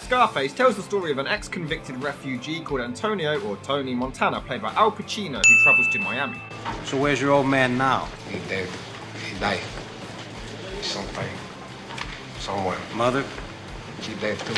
Scarface tells the story of an ex-convicted refugee called Antonio, or Tony Montana, played by Al Pacino, who travels to Miami. So where's your old man now? He dead. He died. Sometime. Somewhere. Mother? She dead too.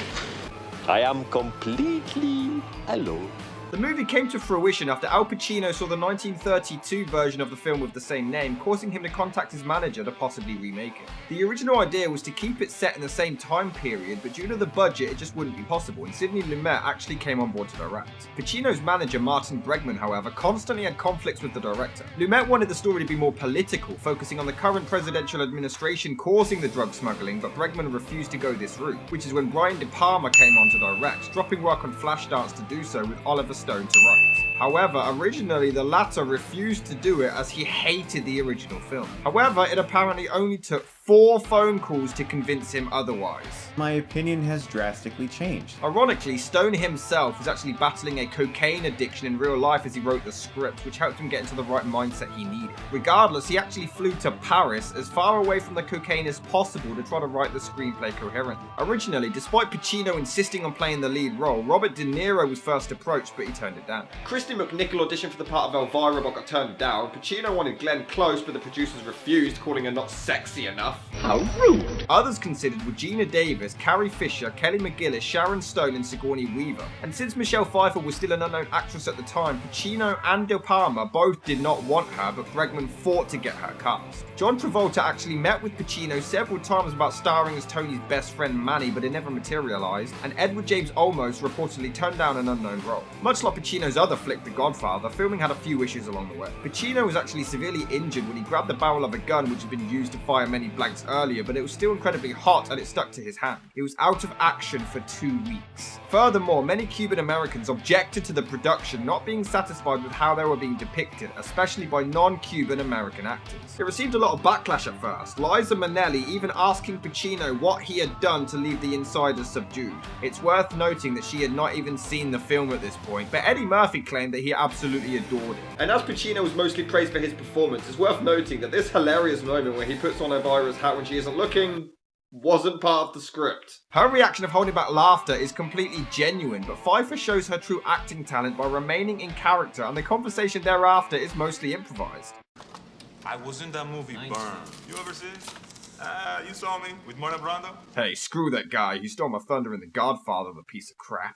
I am completely alone. The movie came to fruition after Al Pacino saw the 1932 version of the film with the same name, causing him to contact his manager to possibly remake it. The original idea was to keep it set in the same time period, but due to the budget it just wouldn't be possible, and Sidney Lumet actually came on board to direct. Pacino's manager Martin Bregman, however, constantly had conflicts with the director. Lumet wanted the story to be more political, focusing on the current presidential administration causing the drug smuggling, but Bregman refused to go this route, which is when Brian De Palma came on to direct, dropping work on Flashdance to do so with Oliver Stone to write. However, originally the latter refused to do it as he hated the original film. However, it apparently only took 4 phone calls to convince him otherwise. My opinion has drastically changed. Ironically, Stone himself was actually battling a cocaine addiction in real life as he wrote the script, which helped him get into the right mindset he needed. Regardless, he actually flew to Paris, as far away from the cocaine as possible, to try to write the screenplay coherently. Originally, despite Pacino insisting on playing the lead role, Robert De Niro was first approached, but he turned it down. Christy McNichol auditioned for the part of Elvira but got turned down. Pacino wanted Glenn Close, but the producers refused, calling her not sexy enough. How rude! Others considered were Gina Davis, Carrie Fisher, Kelly McGillis, Sharon Stone, and Sigourney Weaver. And since Michelle Pfeiffer was still an unknown actress at the time, Pacino and De Palma both did not want her, but Bregman fought to get her cast. John Travolta actually met with Pacino several times about starring as Tony's best friend Manny, but it never materialized, and Edward James Olmos reportedly turned down an unknown role. Much like Pacino's other flick, The Godfather, filming had a few issues along the way. Pacino was actually severely injured when he grabbed the barrel of a gun which had been used to fire many blanks earlier, but it was still incredibly hot and it stuck to his hand. He was out of action for 2 weeks. Furthermore, many Cuban Americans objected to the production, not being satisfied with how they were being depicted, especially by non-Cuban American actors. It received a lot of backlash at first, Liza Minnelli even asking Pacino what he had done to leave the insiders subdued. It's worth noting that she had not even seen the film at this point, but Eddie Murphy claimed that he absolutely adored it. And as Pacino was mostly praised for his performance, it's worth noting that this hilarious moment where he puts on Elvira's hat when she isn't looking wasn't part of the script. Her reaction of holding back laughter is completely genuine, but Pfeiffer shows her true acting talent by remaining in character, and the conversation thereafter is mostly improvised. I was in that movie, Burn. You ever see it? You saw me with Marlon Brando? Hey, screw that guy. He stole my thunder in The Godfather, the piece of crap.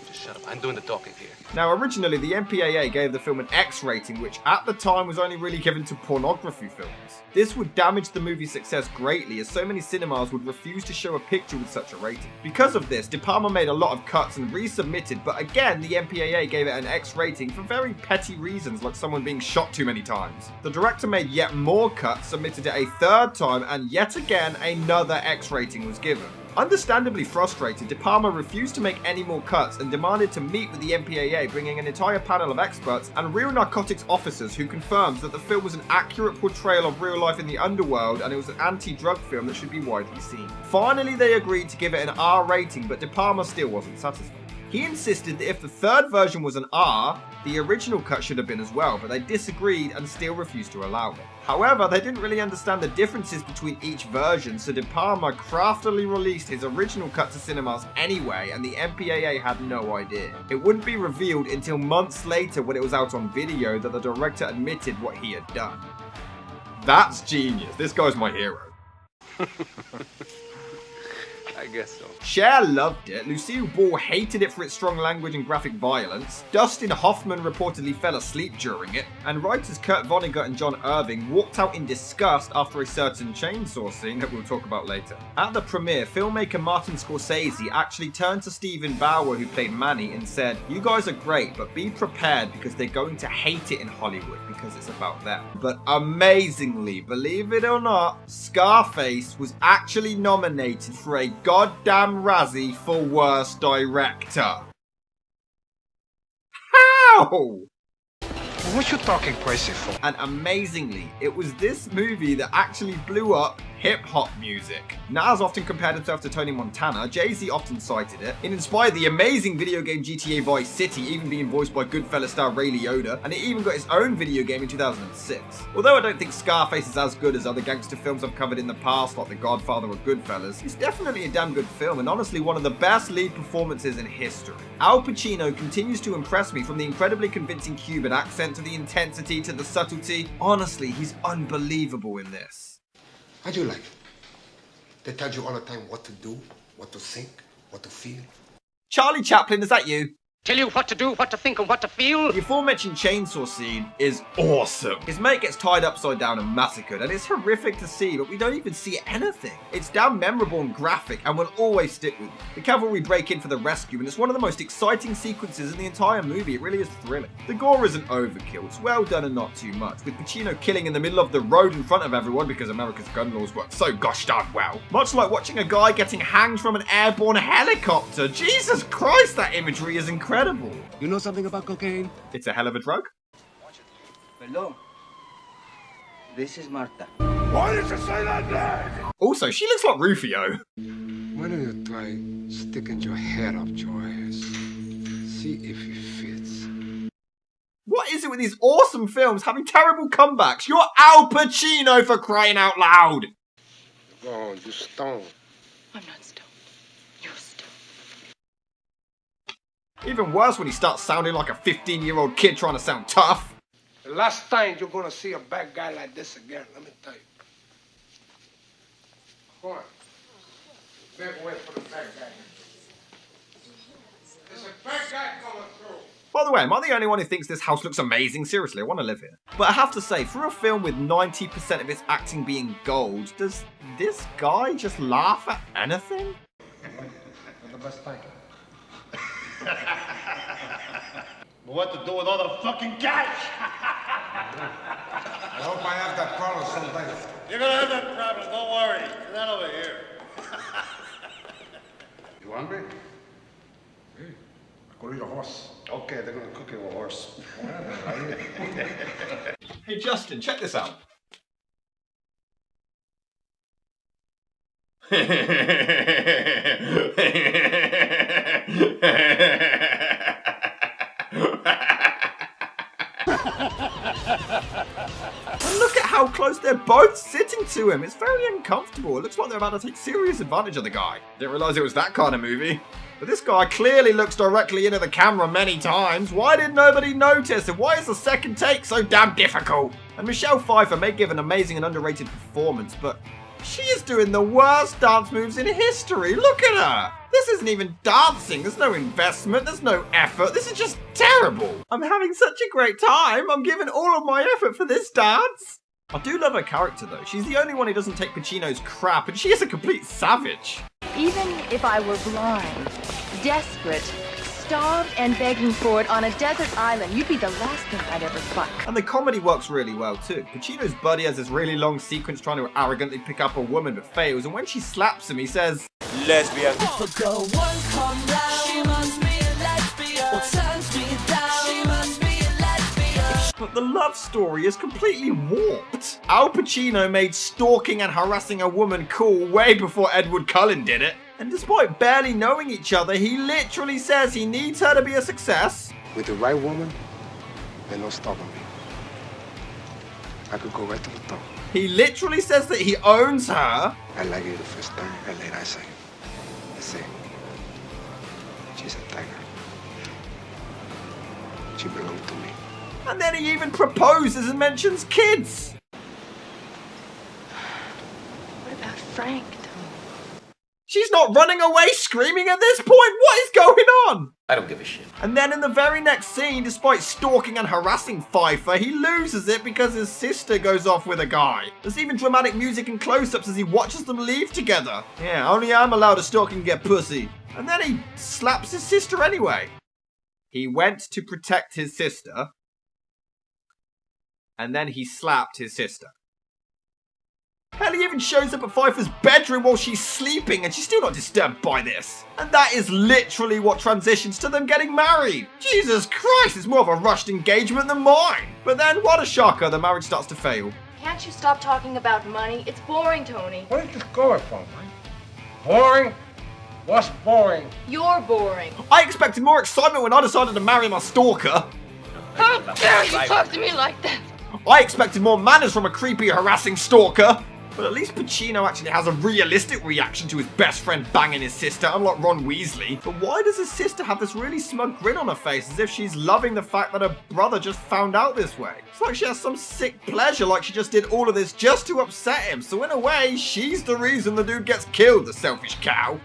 Just shut up. I'm doing the talking here. Now, originally, the MPAA gave the film an X rating, which at the time was only really given to pornography films. This would damage the movie's success greatly, as so many cinemas would refuse to show a picture with such a rating. Because of this, De Palma made a lot of cuts and resubmitted, but again, the MPAA gave it an X rating for very petty reasons, like someone being shot too many times. The director made yet more cuts, submitted it a 3rd time, and yet again, another X rating was given. Understandably frustrated, De Palma refused to make any more cuts and demanded to meet with the MPAA, bringing an entire panel of experts and real narcotics officers who confirmed that the film was an accurate portrayal of real life in the underworld and it was an anti-drug film that should be widely seen. Finally, they agreed to give it an R rating, but De Palma still wasn't satisfied. He insisted that if the 3rd version was an R, the original cut should have been as well, but they disagreed and still refused to allow it. However, they didn't really understand the differences between each version, so De Palma craftily released his original cut to cinemas anyway, and the MPAA had no idea. It wouldn't be revealed until months later when it was out on video that the director admitted what he had done. That's genius. This guy's my hero. I guess so. Cher loved it, Lucille Ball hated it for its strong language and graphic violence, Dustin Hoffman reportedly fell asleep during it, and writers Kurt Vonnegut and John Irving walked out in disgust after a certain chainsaw scene that we'll talk about later. At the premiere, filmmaker Martin Scorsese actually turned to Stephen Bauer, who played Manny, and said, "You guys are great, but be prepared because they're going to hate it in Hollywood because it's about them." But amazingly, believe it or not, Scarface was actually nominated for a goddamn Razzie for Worst Director. How? What you talking crazy for? And amazingly, it was this movie that actually blew up hip-hop music. Nas often compared himself to Tony Montana, Jay-Z often cited it. It inspired the amazing video game GTA Vice City, even being voiced by Goodfellas star Ray Liotta, and it even got its own video game in 2006. Although I don't think Scarface is as good as other gangster films I've covered in the past, like The Godfather or Goodfellas, it's definitely a damn good film, and honestly one of the best lead performances in history. Al Pacino continues to impress me, from the incredibly convincing Cuban accent to the intensity to the subtlety. Honestly, he's unbelievable in this. How'd you like it? They tell you all the time what to do, what to think, what to feel. Charlie Chaplin, is that you? Tell you what to do, what to think, and what to feel. The aforementioned chainsaw scene is awesome. His mate gets tied upside down and massacred, and it's horrific to see, but we don't even see anything. It's damn memorable and graphic, and will always stick with you. The cavalry break in for the rescue, and it's one of the most exciting sequences in the entire movie. It really is thrilling. The gore isn't overkill. It's well done and not too much, with Pacino killing in the middle of the road in front of everyone because America's gun laws work so gosh darn well. Much like watching a guy getting hanged from an airborne helicopter. Jesus Christ, that imagery is incredible. You know something about cocaine? It's a hell of a drug. Hello. This is Marta. Why did you say that name? Also, she looks like Rufio. Why don't you try sticking your head up your ass? See if it fits. What is it with these awesome films having terrible comebacks? You're Al Pacino, for crying out loud! Go on, you stone. I'm not stoned. You're stoned. Even worse when he starts sounding like a 15-year-old kid trying to sound tough. The last time you're gonna see a bad guy like this again, let me tell you. Go on. Make way for the bad guy. There's a bad guy coming through. By the way, am I the only one who thinks this house looks amazing? Seriously, I want to live here. But I have to say, for a film with 90% of its acting being gold, does this guy just laugh at anything? The best time. What to do with all the fucking cash? I hope I have that problem someday. You're gonna have that problem, don't worry. Get that over here. You hungry? Hey, I could eat a horse. Okay, they're gonna cook you a horse. Hey Justin, check this out. And look at how close they're both sitting to him. It's very uncomfortable. It looks like they're about to take serious advantage of the guy. Didn't realize it was that kind of movie. But this guy clearly looks directly into the camera many times. Why did nobody notice? And why is the second take so damn difficult? And Michelle Pfeiffer may give an amazing and underrated performance, but she is doing the worst dance moves in history. Look at her. This isn't even dancing. There's no investment. There's no effort. This is just terrible. I'm having such a great time. I'm giving all of my effort for this dance. I do love her character though. She's the only one who doesn't take Pacino's crap, and she is a complete savage. Even if I were blind, desperate, starved and begging for it on a desert island, you'd be the last thing I'd ever fuck. And the comedy works really well too. Pacino's buddy has this really long sequence trying to arrogantly pick up a woman but fails, and when she slaps him he says, Lesbian. but the love story is completely warped. Al Pacino made stalking and harassing a woman cool way before Edward Cullen did it. And despite barely knowing each other, he literally says he needs her to be a success. With the right woman, there's no stopping me. I could go right to the top. He literally says that he owns her. I like you the first time, and then I say, she's a tiger. She belongs to me. And then he even proposes and mentions kids. What about Frank, Tom? She's not running away screaming at this point. What is going on? I don't give a shit. And then in the very next scene, despite stalking and harassing Pfeiffer, he loses it because his sister goes off with a guy. There's even dramatic music and close-ups as he watches them leave together. Yeah, only I'm allowed to stalk and get pussy. And then he slaps his sister anyway. He went to protect his sister. And then he slapped his sister. Hell, he even shows up at Pfeiffer's bedroom while she's sleeping and she's still not disturbed by this. And that is literally what transitions to them getting married. Jesus Christ, it's more of a rushed engagement than mine. But then, what a shocker, the marriage starts to fail. Can't you stop talking about money? It's boring, Tony. Where is this going from, man? Boring? What's boring? You're boring. I expected more excitement when I decided to marry my stalker. How dare you talk to me like that? I expected more manners from a creepy, harassing stalker. But at least Pacino actually has a realistic reaction to his best friend banging his sister, unlike Ron Weasley. But why does his sister have this really smug grin on her face, as if she's loving the fact that her brother just found out this way? It's like she has some sick pleasure, like she just did all of this just to upset him. So in a way, she's the reason the dude gets killed, the selfish cow.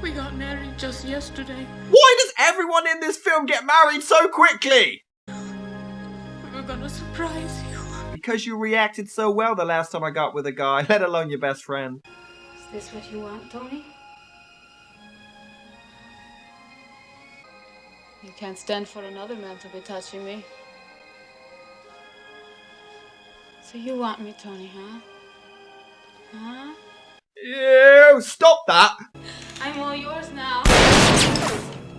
We got married just yesterday. Why does everyone in this film get married so quickly? We were gonna surprise you. Because you reacted so well the last time I got with a guy, let alone your best friend. Is this what you want, Tony? You can't stand for another man to be touching me. So you want me, Tony, huh? Huh? Ew, stop that! I'm all yours now.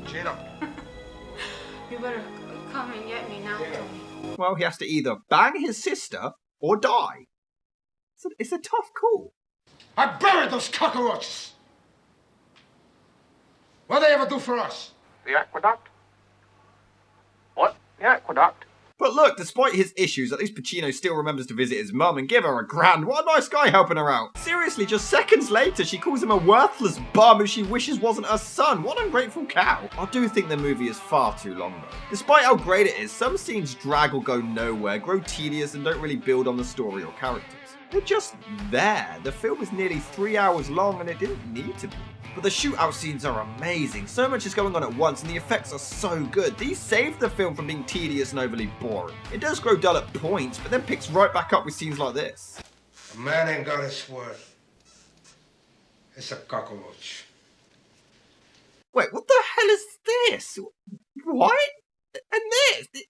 Cheetah. You better come and get me now, Tony. Well, he has to either bang his sister or die. It's a tough call. I buried those cockroaches. What they ever do for us? The aqueduct? What? The aqueduct? But look, despite his issues, at least Pacino still remembers to visit his mum and give her a grand. What a nice guy helping her out. Seriously, just seconds later, she calls him a worthless bum who she wishes wasn't her son. What an ungrateful cow. I do think the movie is far too long though. Despite how great it is, some scenes drag or go nowhere, grow tedious and don't really build on the story or characters. They're just there. The film is nearly 3 hours long and it didn't need to be. But the shootout scenes are amazing. So much is going on at once and the effects are so good. These save the film from being tedious and overly boring. It does grow dull at points, but then picks right back up with scenes like this. A man ain't got his word. It's a cockroach. Wait, what the hell is this? What? And this?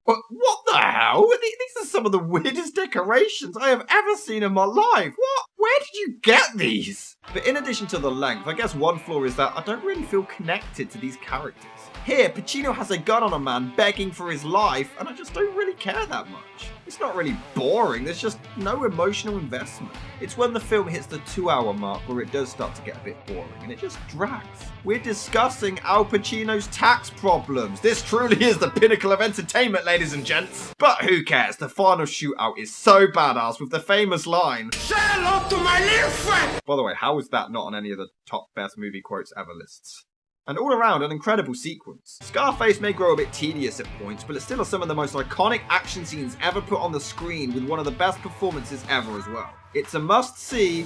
What the hell? These are some of the weirdest decorations I have ever seen in my life. What? Where did you get these? But in addition to the length, I guess one flaw is that I don't really feel connected to these characters. Here, Pacino has a gun on a man begging for his life, and I just don't really care that much. It's not really boring, there's just no emotional investment. It's when the film hits the 2-hour mark where it does start to get a bit boring, and it just drags. We're discussing Al Pacino's tax problems. This truly is the pinnacle of entertainment, ladies and gents. But who cares? The final shootout is so badass with the famous line, "Say hello to my little friend!" By the way, how is that not on any of the top best movie quotes ever lists? And all around, an incredible sequence. Scarface may grow a bit tedious at points, but it still is some of the most iconic action scenes ever put on the screen with one of the best performances ever as well. It's a must-see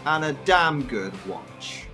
and a damn good watch.